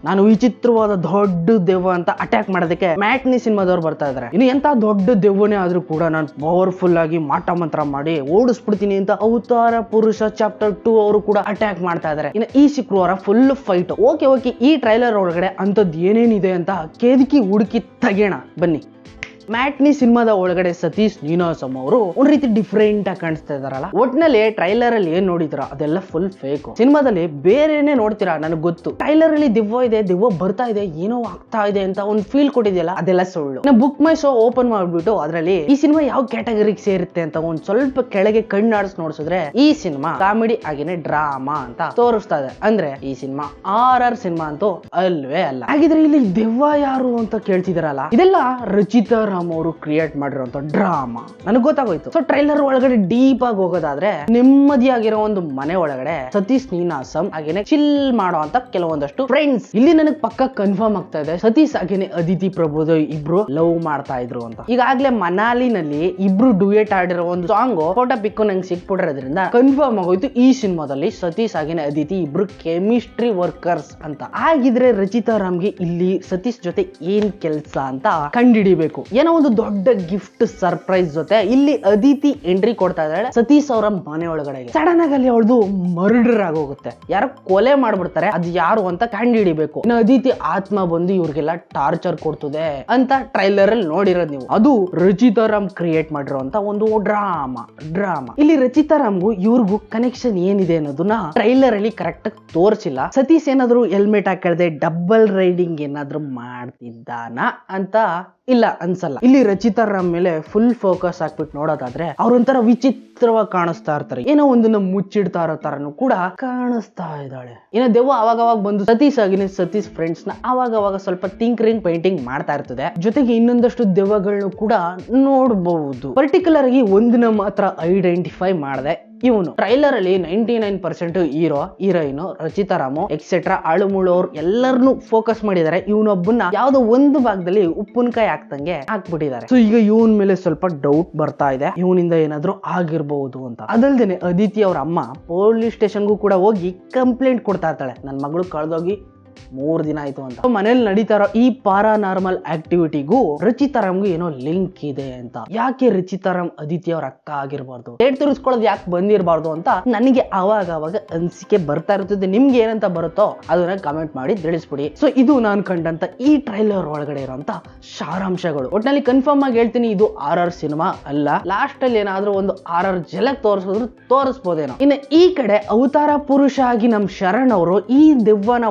ನಾನು ವಿಚಿತ್ರವಾದ ದೊಡ್ಡ ದೆವ್ವ ಅಂತ ಅಟ್ಯಾಕ್ ಮಾಡೋದಕ್ಕೆ ಮ್ಯಾಟ್ನಿ ಸಿನಿಮಾದವ್ರು ಬರ್ತಾ ಇದಾರೆ. ಇನ್ನು ಎಂತ ದೊಡ್ಡ ದೆವ್ವನೇ ಆದ್ರೂ ಕೂಡ ನಾನು ಪವರ್ಫುಲ್ ಆಗಿ ಮಾಟ ಮಂತ್ರ ಮಾಡಿ ಓಡಿಸ್ಬಿಡ್ತೀನಿ ಅಂತ ಅವತಾರ ಪುರುಷ ಚಾಪ್ಟರ್ 2 ಅವರು ಕೂಡ ಅಟ್ಯಾಕ್ ಮಾಡ್ತಾ ಇದಾರೆ. ಇನ್ನು ಈ ಶುಕ್ರವಾರ ಫುಲ್ ಫೈಟ್. ಓಕೆ ಈ ಟ್ರೈಲರ್ ಒಳಗಡೆ ಅಂತದ್ ಏನೇನಿದೆ ಅಂತ ಕೆದಕಿ ಹುಡುಕಿ ತೆಗೆಯೋಣ ಬನ್ನಿ. ಮ್ಯಾಟ್ನಿ ಸಿನಿಮಾದ ಒಳಗಡೆ ಸತೀಶ್ ನೀನಾಸಂ ಅವರು ಒಂದ್ ರೀತಿ ಡಿಫ್ರೆಂಟ್ ಆಗಿ ಕಾಣಿಸ್ತಾ ಇದಾರಲ್ಲ. ಒಟ್ನಲ್ಲಿ ಟ್ರೈಲರ್ ಅಲ್ಲಿ ಏನ್ ನೋಡಿದ್ರ ಅದೆಲ್ಲ ಫುಲ್ ಫೇಕ್. ಸಿನಿಮಾದಲ್ಲಿ ಬೇರೆನೆ ನೋಡ್ತೀರಾ, ನನಗೆ ಗೊತ್ತು. ಟ್ರೈಲರ್ ಅಲ್ಲಿ ದೆವ್ವ ಇದೆ, ದೆವ್ವ ಬರ್ತಾ ಇದೆ, ಏನೋ ಆಗ್ತಾ ಇದೆ ಅಂತ ಒಂದು ಫೀಲ್ ಕೊಟ್ಟಿದೆಯಲ್ಲ, ಅದೆಲ್ಲ ಸುಳ್ಳು. ನಾವು ಬುಕ್ ಮೈ ಶೋ ಓಪನ್ ಮಾಡ್ಬಿಟ್ಟು ಅದ್ರಲ್ಲಿ ಈ ಸಿನಿಮಾ ಯಾವ ಕ್ಯಾಟಗರಿಗೆ ಸೇರುತ್ತೆ ಅಂತ ಒಂದ್ ಸ್ವಲ್ಪ ಕೆಳಗೆ ಕಣ್ಣಾಡಿಸ್ ನೋಡ್ಸಿದ್ರೆ ಈ ಸಿನಿಮಾ ಕಾಮಿಡಿ ಆಗಿನೇ ಡ್ರಾಮಾ ಅಂತ ತೋರಿಸ್ತಾ ಇದೆ. ಅಂದ್ರೆ ಈ ಸಿನಿಮಾ ಆರ್ ಸಿನಿಮಾ ಅಂತೂ ಅಲ್ವೇ ಅಲ್ಲ. ಹಾಗಿದ್ರೆ ಇಲ್ಲಿ ದೆವ್ವ ಯಾರು ಅಂತ ಕೇಳ್ತಿದಾರಲ್ಲ, ಇದೆಲ್ಲ ರಚಿತಾ ಅವರು ಕ್ರಿಯೇಟ್ ಮಾಡಿರುವಂತ ಡ್ರಾಮಾ ನನಗೆ ಗೊತ್ತಾಗೋಯ್ತು. ಸೊ ಟ್ರೈಲರ್ ಒಳಗಡೆ ಡೀಪ್ ಆಗಿ ಹೋಗೋದಾದ್ರೆ ನೆಮ್ಮದಿಯಾಗಿರೋ ಒಂದು ಮನೆ ಒಳಗಡೆ ಸತೀಶ್ ನೀನಾಸಂ ಹಾಗೇನೆ ಚಿಲ್ ಮಾಡೋ ಅಂತ ಕೆಲವೊಂದಷ್ಟು ಫ್ರೆಂಡ್ಸ್. ಇಲ್ಲಿ ನನಗೆ ಪಕ್ಕ ಕನ್ಫರ್ಮ್ ಆಗ್ತಾ ಇದೆ ಸತೀಶ್ ಹಾಗೇನೆ ಅದಿತಿ ಪ್ರಭುದೇವ್ ಇಬ್ರು ಲವ್ ಮಾಡ್ತಾ ಇದ್ರು ಅಂತ. ಈಗಾಗ್ಲೇ ಮನಾಲಿನಲ್ಲಿ ಇಬ್ರು ಡ್ಯೂಯೇಟ್ ಆಡಿರೋ ಒಂದು ಸಾಂಗ್ ಫೋಟೋ ಪಿಕ್ಕು ನಂಗೆ ಸಿಕ್ಬಿಡಿರೋದ್ರಿಂದ ಕನ್ಫರ್ಮ್ ಆಗೋಯ್ತು ಈ ಸಿನಿಮಾದಲ್ಲಿ ಸತೀಶ್ ಹಾಗೇನೆ ಅದಿತಿ ಇಬ್ರು ಕೆಮಿಸ್ಟ್ರಿ ವರ್ಕರ್ಸ್ ಅಂತ. ಆಗಿದ್ರೆ ರಚಿತಾ ರಾಮ್ಗೆ ಇಲ್ಲಿ ಸತೀಶ್ ಜೊತೆ ಏನ್ ಕೆಲಸ ಅಂತ ಕಂಡುಹಿಡಿಬೇಕು. ಏನೋ ಒಂದು ದೊಡ್ಡ ಗಿಫ್ಟ್ ಸರ್ಪ್ರೈಸ್ ಜೊತೆ ಇಲ್ಲಿ ಅದಿತಿ ಎಂಟ್ರಿ ಕೊಡ್ತಾ ಇದ್ದಾಳೆ ಸತೀಶ್ ಅವರ ಮನೆ ಒಳಗಡೆ. ಸಡನ್ ಆಗಿ ಅಲ್ಲಿ ಅವಳದು ಮರ್ಡರ್ ಆಗೋಗುತ್ತೆ, ಯಾರೋ ಕೊಲೆ ಮಾಡ್ಬಿಡ್ತಾರೆ, ಅದು ಯಾರು ಅಂತ ಕಂಡು ಹಿಡಿಬೇಕು. ಇನ್ನು ಅದಿತಿ ಆತ್ಮ ಬಂದು ಇವ್ರಿಗೆಲ್ಲ ಟಾರ್ಚರ್ ಕೊಡ್ತದೆ ಅಂತ ಟ್ರೈಲರ್ ಅಲ್ಲಿ ನೋಡಿರೋದು ನೀವು. ಅದು ರಚಿತಾ ರಾಮ್ ಕ್ರಿಯೇಟ್ ಮಾಡಿರುವಂತ ಒಂದು ಡ್ರಾಮಾ. ಇಲ್ಲಿ ರಚಿತಾ ರಾಮ್ಗೂ ಇವ್ರಿಗೂ ಕನೆಕ್ಷನ್ ಏನಿದೆ ಅನ್ನೋದನ್ನ ಟ್ರೈಲರ್ ಅಲ್ಲಿ ಕರೆಕ್ಟ್ ಆಗಿ ತೋರಿಸಿಲ್ಲ. ಸತೀಶ್ ಏನಾದ್ರು ಹೆಲ್ಮೆಟ್ ಹಾಕಳ್ದೆ ಡಬಲ್ ರೈಡಿಂಗ್ ಏನಾದ್ರು ಮಾಡ್ತಿದ್ದಾನ ಅಂತ ಇಲ್ಲ ಅನ್ಸಲ್ಲ. ಇಲ್ಲಿ ರಚಿತಾ ರಾಮ್ ಮೇಲೆ ಫುಲ್ ಫೋಕಸ್ ಹಾಕ್ಬಿಟ್ಟು ನೋಡೋದಾದ್ರೆ ಅವ್ರೊಂಥರ ವಿಚಿತ್ರವಾಗಿ ಕಾಣಿಸ್ತಾ ಇರ್ತಾರೆ, ಏನೋ ಒಂದನ್ನ ಮುಚ್ಚಿಡ್ತಾ ಇರೋ ತರನು ಕೂಡ ಕಾಣಿಸ್ತಾ ಇದ್ದಾಳೆ. ಇನ್ನು ದೆವ್ವ ಅವಾಗ ಬಂದು ಸತೀಶ್ ಆಗಿನ ಸತೀಶ್ ಫ್ರೆಂಡ್ಸ್ ನ ಅವಾಗ ಸ್ವಲ್ಪ ಥಿಂಕರಿಂಗ್ ಪೇಂಟಿಂಗ್ ಮಾಡ್ತಾ ಇರ್ತದೆ. ಜೊತೆಗೆ ಇನ್ನೊಂದಷ್ಟು ದೆವ್ವಗಳನ್ನು ಕೂಡ ನೋಡಬಹುದು. ಪರ್ಟಿಕ್ಯುಲರ್ ಆಗಿ ಒಂದನ್ನ ಮಾತ್ರ ಐಡೆಂಟಿಫೈ ಮಾಡಿದೆ. ಇವನು ಟ್ರೈಲರ್ ಅಲ್ಲಿ 99% hero heroine Rachita Ramu etcetera ಆಳುಮುಳು ಅವ್ರು ಎಲ್ಲರನ್ನು ಫೋಕಸ್ ಮಾಡಿದ್ದಾರೆ. ಇವನೊಬ್ಬನ ಯಾವ್ದೋ ಒಂದು ಭಾಗದಲ್ಲಿ ಉಪ್ಪಿನಕಾಯಿ ಹಾಕ್ತಂಗೆ ಹಾಕ್ಬಿಟ್ಟಿದ್ದಾರೆ. ಸೊ ಈಗ ಇವನ್ ಮೇಲೆ ಸ್ವಲ್ಪ ಡೌಟ್ ಬರ್ತಾ ಇದೆ, ಇವನಿಂದ ಏನಾದ್ರು ಆಗಿರ್ಬಹುದು ಅಂತ. ಅದಲ್ದೇನೆ ಅದಿತಿ ಅವ್ರ ಅಮ್ಮ ಪೊಲೀಸ್ ಸ್ಟೇಷನ್ಗೂ ಕೂಡ ಹೋಗಿ ಕಂಪ್ಲೇಂಟ್ ಕೊಡ್ತಾ ಇರ್ತಾಳೆ, ನನ್ನ ಮಗಳು ಕಳೆದೋಗಿ 3 ದಿನ ಆಯ್ತು ಅಂತ. ಮನೇಲಿ ನಡೀತಾ ಇರೋ ಈ ಪ್ಯಾರಾನಾರ್ಮಲ್ ಆಕ್ಟಿವಿಟಿಗೂ ರಚಿತಾ ರಾಮ್ಗೂ ಏನೋ ಲಿಂಕ್ ಇದೆ ಅಂತ. ಯಾಕೆ ರಚಿತಾ ರಾಮ್ ಅದಿತಿ ಅವ್ರ ಅಕ್ಕ ಆಗಿರ್ಬಾರ್ದು, ಡೇಟ್ ತೋರಿಸ್ಕೊಳ್ಳೋದು ಯಾಕೆ ಬಂದಿರಬಾರ್ದು ಅಂತ ನನಗೆ ಅವಾಗ ಅನಿಸಿಕೆ ಬರ್ತಾ ಇರ್ತದೆ. ನಿಮ್ಗೆ ಏನಂತ ಬರುತ್ತೋ ಅದನ್ನ ಕಮೆಂಟ್ ಮಾಡಿ ತಿಳಿಸ್ಬಿಡಿ. ಸೊ ಇದು ನಾನು ಕಂಡಂತ ಈ ಟ್ರೈಲರ್ ಒಳಗಡೆ ಇರುವಂತ ಸಾರಾಂಶಗಳು. ಒಟ್ನಲ್ಲಿ ಕನ್ಫರ್ಮ್ ಆಗಿ ಹೇಳ್ತೀನಿ, ಇದು ಆರ್ ಸಿನಿಮಾ ಅಲ್ಲ. ಲಾಸ್ಟ್ ಅಲ್ಲಿ ಏನಾದ್ರೂ ಒಂದು ಆರ್ ಜಲಕ್ ತೋರಿಸ್ಬೋದೇನೋ. ಇನ್ನು ಈ ಕಡೆ ಅವತಾರ ಪುರುಷ ಆಗಿ ನಮ್ ಶರಣ್ ಅವರು ಈ ದೆವ್ವನ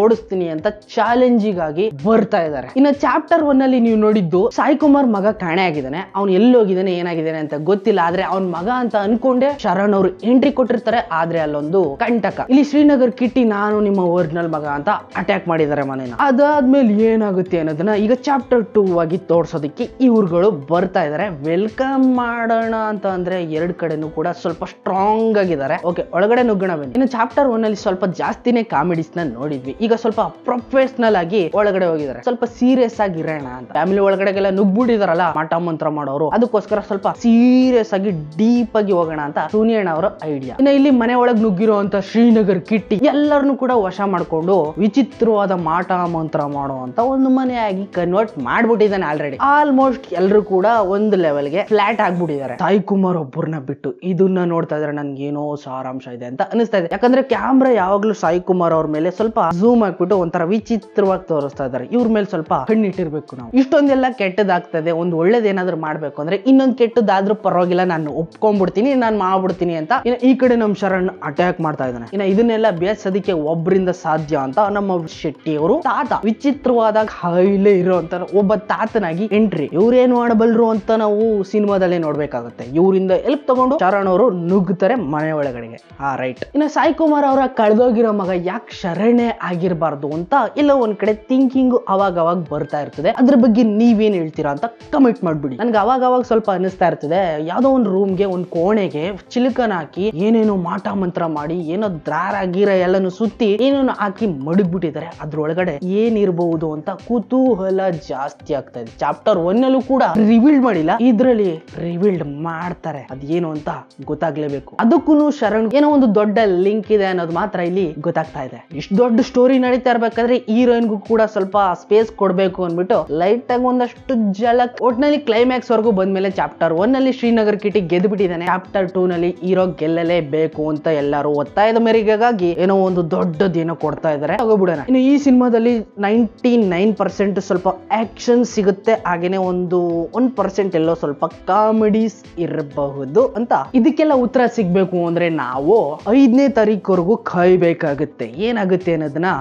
ಓಡಿಸ್ತೀನಿ ಅಂತ ಚಾಲೆಂಜಿಂಗ್ ಆಗಿ ಬರ್ತಾ ಇದ್ದಾರೆ. ಇನ್ನು ಚಾಪ್ಟರ್ 1 ಅಲ್ಲಿ ನೀವು ನೋಡಿದ್ದು ಸಾಯಿ ಕುಮಾರ್ ಮಗ ಕಾಣೆ ಆಗಿದ್ದಾನೆ, ಅವ್ನು ಎಲ್ಲೋಗಿದ್ದಾನೆ ಏನಾಗಿದ್ದಾನೆ ಅಂತ ಗೊತ್ತಿಲ್ಲ. ಆದ್ರೆ ಅವ್ನ ಮಗ ಅಂತ ಅನ್ಕೊಂಡೆ ಶರಣ್ ಅವರು ಎಂಟ್ರಿ ಕೊಟ್ಟಿರ್ತಾರೆ. ಆದ್ರೆ ಅಲ್ಲೊಂದು ಕಂಟಕ, ಇಲ್ಲಿ ಶ್ರೀನಗರ್ ಕಿಟ್ಟಿ ನಾನು ನಿಮ್ಮ ಒರಿಜಿನಲ್ ಮಗ ಅಂತ ಅಟ್ಯಾಕ್ ಮಾಡಿದ್ದಾರೆ ಮನೇನ. ಅದಾದ್ಮೇಲೆ ಏನಾಗುತ್ತೆ ಅನ್ನೋದನ್ನ ಈಗ ಚಾಪ್ಟರ್ 2 ಆಗಿ ತೋರ್ಸೋದಕ್ಕೆ ಇವ್ರುಗಳು ಬರ್ತಾ ಇದಾರೆ. ವೆಲ್ಕಮ್ ಮಾಡೋಣ ಅಂತ ಅಂದ್ರೆ ಎರಡು ಕಡೆನೂ ಕೂಡ ಸ್ವಲ್ಪ ಸ್ಟ್ರಾಂಗ್ ಆಗಿದ್ದಾರೆ. ಓಕೆ, ಒಳಗಡೆ ನುಗ್ಗೋಣ ಬನ್ನಿ. ಇನ್ನು ಚಾಪ್ಟರ್ 1 ಅಲ್ಲಿ ಸ್ವಲ್ಪ ಜಾಸ್ತಿನೇ ಕಾಮಿಡೀಸ್ ನ ನೋಡಿದ್ವಿ. ಈಗ ಸ್ವಲ್ಪ ಪ್ರೊಫೆಷನಲ್ ಆಗಿ ಒಳಗಡೆ ಹೋಗಿದ್ದಾರೆ, ಸ್ವಲ್ಪ ಸೀರಿಯಸ್ ಆಗಿ ಇರೋಣ ಅಂತ. ಫ್ಯಾಮಿಲಿ ಒಳಗಡೆಗೆಲ್ಲ ನುಗ್ಬಿಟ್ಟಿದಾರಲ್ಲ ಮಾಟ ಮಂತ್ರ ಮಾಡೋರು, ಅದಕ್ಕೋಸ್ಕರ ಸ್ವಲ್ಪ ಸೀರಿಯಸ್ ಆಗಿ ಡೀಪ್ ಆಗಿ ಹೋಗೋಣ ಅಂತ ಸುನಿಯಣ್ಣ ಅವರ ಐಡಿಯಾ. ಇನ್ನು ಇಲ್ಲಿ ಮನೆ ಒಳಗೆ ನುಗ್ಗಿರುವಂತ ಶ್ರೀನಗರ್ ಕಿಟ್ಟಿ ಎಲ್ಲರನ್ನು ಕೂಡ ವಶ ಮಾಡ್ಕೊಂಡು ವಿಚಿತ್ರವಾದ ಮಾಟ ಮಂತ್ರ ಮಾಡುವಂತ ಒಂದು ಮನೆಯಾಗಿ ಕನ್ವರ್ಟ್ ಮಾಡ್ಬಿಟ್ಟಿದ್ದಾನೆ ಆಲ್ರೆಡಿ. ಆಲ್ಮೋಸ್ಟ್ ಎಲ್ಲರೂ ಕೂಡ ಒಂದು ಲೆವೆಲ್ಗೆ ಫ್ಲಾಟ್ ಆಗ್ಬಿಟ್ಟಿದ್ದಾರೆ. ಸಾಯಿ ಕುಮಾರ್ ಒಬ್ಬರನ್ನ ಬಿಟ್ಟು ಇದನ್ನ ನೋಡ್ತಾ ಇದ್ರೆ ನನ್ಗೆ ಏನೋ ಸಾರಾಂಶ ಇದೆ ಅಂತ ಅನಿಸ್ತಾ ಇದೆ. ಯಾಕಂದ್ರೆ ಕ್ಯಾಮ್ರಾ ಯಾವಾಗ್ಲೂ ಸಾಯಿ ಕುಮಾರ್ ಅವ್ರ ಮೇಲೆ ಸ್ವಲ್ಪ ಝೂಮ್ ಹಾಕ್ಬಿಟ್ಟು ಒಂಥರ ವಿಚಿತ್ರವಾಗಿ ತೋರಿಸ್ತಾ ಇದ್ದಾರೆ. ಇವ್ರ ಮೇಲೆ ಸ್ವಲ್ಪ ಕಣ್ಣಿಟ್ಟಿರ್ಬೇಕು ನಾವು. ಇಷ್ಟೊಂದೆಲ್ಲ ಕೆಟ್ಟದಾಗ್ತದೆ, ಒಂದು ಒಳ್ಳೇದೇನಾದ್ರೂ ಮಾಡ್ಬೇಕು ಅಂದ್ರೆ ಇನ್ನೊಂದು ಕೆಟ್ಟದಾದ್ರೂ ಪರವಾಗಿಲ್ಲ, ನಾನು ಒಪ್ಕೊಂಡ್ಬಿಡ್ತೀನಿ, ನಾನು ಮಾಡ್ಬಿಡ್ತೀನಿ ಅಂತ ಈ ಕಡೆ ನಮ್ ಶರಣ್ ಅಟ್ಯಾಕ್ ಮಾಡ್ತಾ ಇದ್ದಾನೆ. ಇನ್ನ ಇದನ್ನೆಲ್ಲ ಬೇಸೋದಕ್ಕೆ ಒಬ್ಬರಿಂದ ಸಾಧ್ಯ ಅಂತ ನಮ್ಮ ಶೆಟ್ಟಿ ಅವರು ತಾತ ವಿಚಿತ್ರವಾದ ಹೈಲೇ ಇರುವಂತ ಒಬ್ಬ ತಾತನಾಗಿ ಎಂಟ್ರಿ. ಇವ್ರೇನು ಮಾಡಬಲ್ರು ಅಂತ ನಾವು ಸಿನಿಮಾದಲ್ಲೇ ನೋಡ್ಬೇಕಾಗುತ್ತೆ. ಇವರಿಂದ ಹೆಲ್ಪ್ ತಗೊಂಡು ಶರಣ್ ಅವರು ನುಗ್ಗುತ್ತಾರೆ ಮನೆ ಒಳಗಡೆಗೆ. ರೈಟ್. ಇನ್ನು ಸಾಯಿ ಕುಮಾರ್ ಅವರ ಕಳೆದೋಗಿರೋ ಮಗ ಯಾಕೆ ಶರಣೆ ಆಗಿರಬಾರ್ದು ಅಂತ ಎಲ್ಲ ಒಂದ್ ಕಡೆ ಥಿಂಕಿಂಗ್ ಅವಾಗ ಬರ್ತಾ ಇರ್ತದೆ. ಅದ್ರ ಬಗ್ಗೆ ನೀವೇನ್ ಹೇಳ್ತೀರಾ ಅಂತ ಕಮೆಂಟ್ ಮಾಡ್ಬಿಡಿ. ನನ್ಗೆ ಅವಾಗ ಸ್ವಲ್ಪ ಅನಿಸ್ತಾ ಇರ್ತದೆ, ಯಾವ್ದೋ ಒಂದು ರೂಮ್ಗೆ ಒಂದು ಕೋಣೆಗೆ ಚಿಲಕನ್ ಹಾಕಿ ಏನೇನೋ ಮಾಟ ಮಂತ್ರ ಮಾಡಿ ಏನೋ ದ್ರಾರ ಗೀರ ಎಲ್ಲಾನು ಸುತ್ತಿ ಏನೇನೋ ಹಾಕಿ ಮಡಗ್ಬಿಟ್ಟಿದ್ದಾರೆ. ಅದ್ರೊಳಗಡೆ ಏನಿರಬಹುದು ಅಂತ ಕುತೂಹಲ ಜಾಸ್ತಿ ಆಗ್ತಾ ಇದೆ. ಚಾಪ್ಟರ್ 1 ಅಲ್ಲೂ ಕೂಡ ರಿವೀಲ್ಡ್ ಮಾಡಿಲ್ಲ, ಇದ್ರಲ್ಲಿ ರಿವೀಲ್ಡ್ ಮಾಡ್ತಾರೆ. ಅದೇನು ಅಂತ ಗೊತ್ತಾಗ್ಲೇಬೇಕು. ಅದಕ್ಕೂ ಶರಣ್ ಏನೋ ಒಂದು ದೊಡ್ಡ ಲಿಂಕ್ ಇದೆ ಅನ್ನೋದು ಮಾತ್ರ ಇಲ್ಲಿ ಗೊತ್ತಾಗ್ತಾ ಇದೆ. ಇಷ್ಟು ದೊಡ್ಡ ಸ್ಟೋರಿ ನಡೀತಾ ಇರ್ಬೇಕಾದ್ರೆ ಹೀರೋಯಿನ್ಗೂ ಕೂಡ ಸ್ವಲ್ಪ ಸ್ಪೇಸ್ ಕೊಡ್ಬೇಕು ಅಂದ್ಬಿಟ್ಟು ಲೈಟ್ ಆಗಿ ಒಂದಷ್ಟು ಜಲಕ್ ಒಟ್ನಲ್ಲಿ ಕ್ಲೈಮ್ಯಾಕ್ಸ್ ವರ್ಗೂ ಬಂದ್ಮೇಲೆ ಚಾಪ್ಟರ್ 1 ನಲ್ಲಿ ಶ್ರೀನಗರ್ ಕಿಟಿ ಗೆದ್ದು ಬಿಟ್ಟಿದ್ದಾನೆ. ಚಾಪ್ಟರ್ 2 ನಲ್ಲಿ ಹೀರೋ ಗೆಲ್ಲಲೇಬೇಕು ಅಂತ ಎಲ್ಲರೂ ಒತ್ತಾಯದ ಮೇರೆಗಾಗಿ ಏನೋ ಒಂದು ದೊಡ್ಡದೇನೋ ಕೊಡ್ತಾ ಇದಾರೆ. ಹೋಗ್ಬಿಡೋಣ. ಇನ್ನು ಈ ಸಿನಿಮಾದಲ್ಲಿ 99% ಸ್ವಲ್ಪ ಆಕ್ಷನ್ ಸಿಗುತ್ತೆ, ಹಾಗೇನೆ ಒಂದು 1% ಎಲ್ಲೋ ಸ್ವಲ್ಪ ಕಾಮಿಡೀಸ್ ಇರಬಹುದು ಅಂತ. ಇದಕ್ಕೆಲ್ಲ ಉತ್ತರ ಸಿಗ್ಬೇಕು ಅಂದ್ರೆ ನಾವು 5ನೇ ತಾರೀಕುವರೆಗೂ ಕಾಯ್ಬೇಕಾಗುತ್ತೆ. ಏನಾಗುತ್ತೆ ಅನ್ನೋದನ್ನ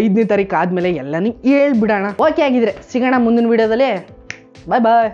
5ನೇ ತಾರೀಕು ಆದ್ಮೇಲೆ ಎಲ್ಲಾನು ಹೇಳ್ಬಿಡೋಣ. ಓಕೆ ಆಗಿದ್ರೆ ಸಿಗೋಣ ಮುಂದಿನ ವಿಡಿಯೋದಲ್ಲಿ. ಬಾಯ್ ಬಾಯ್.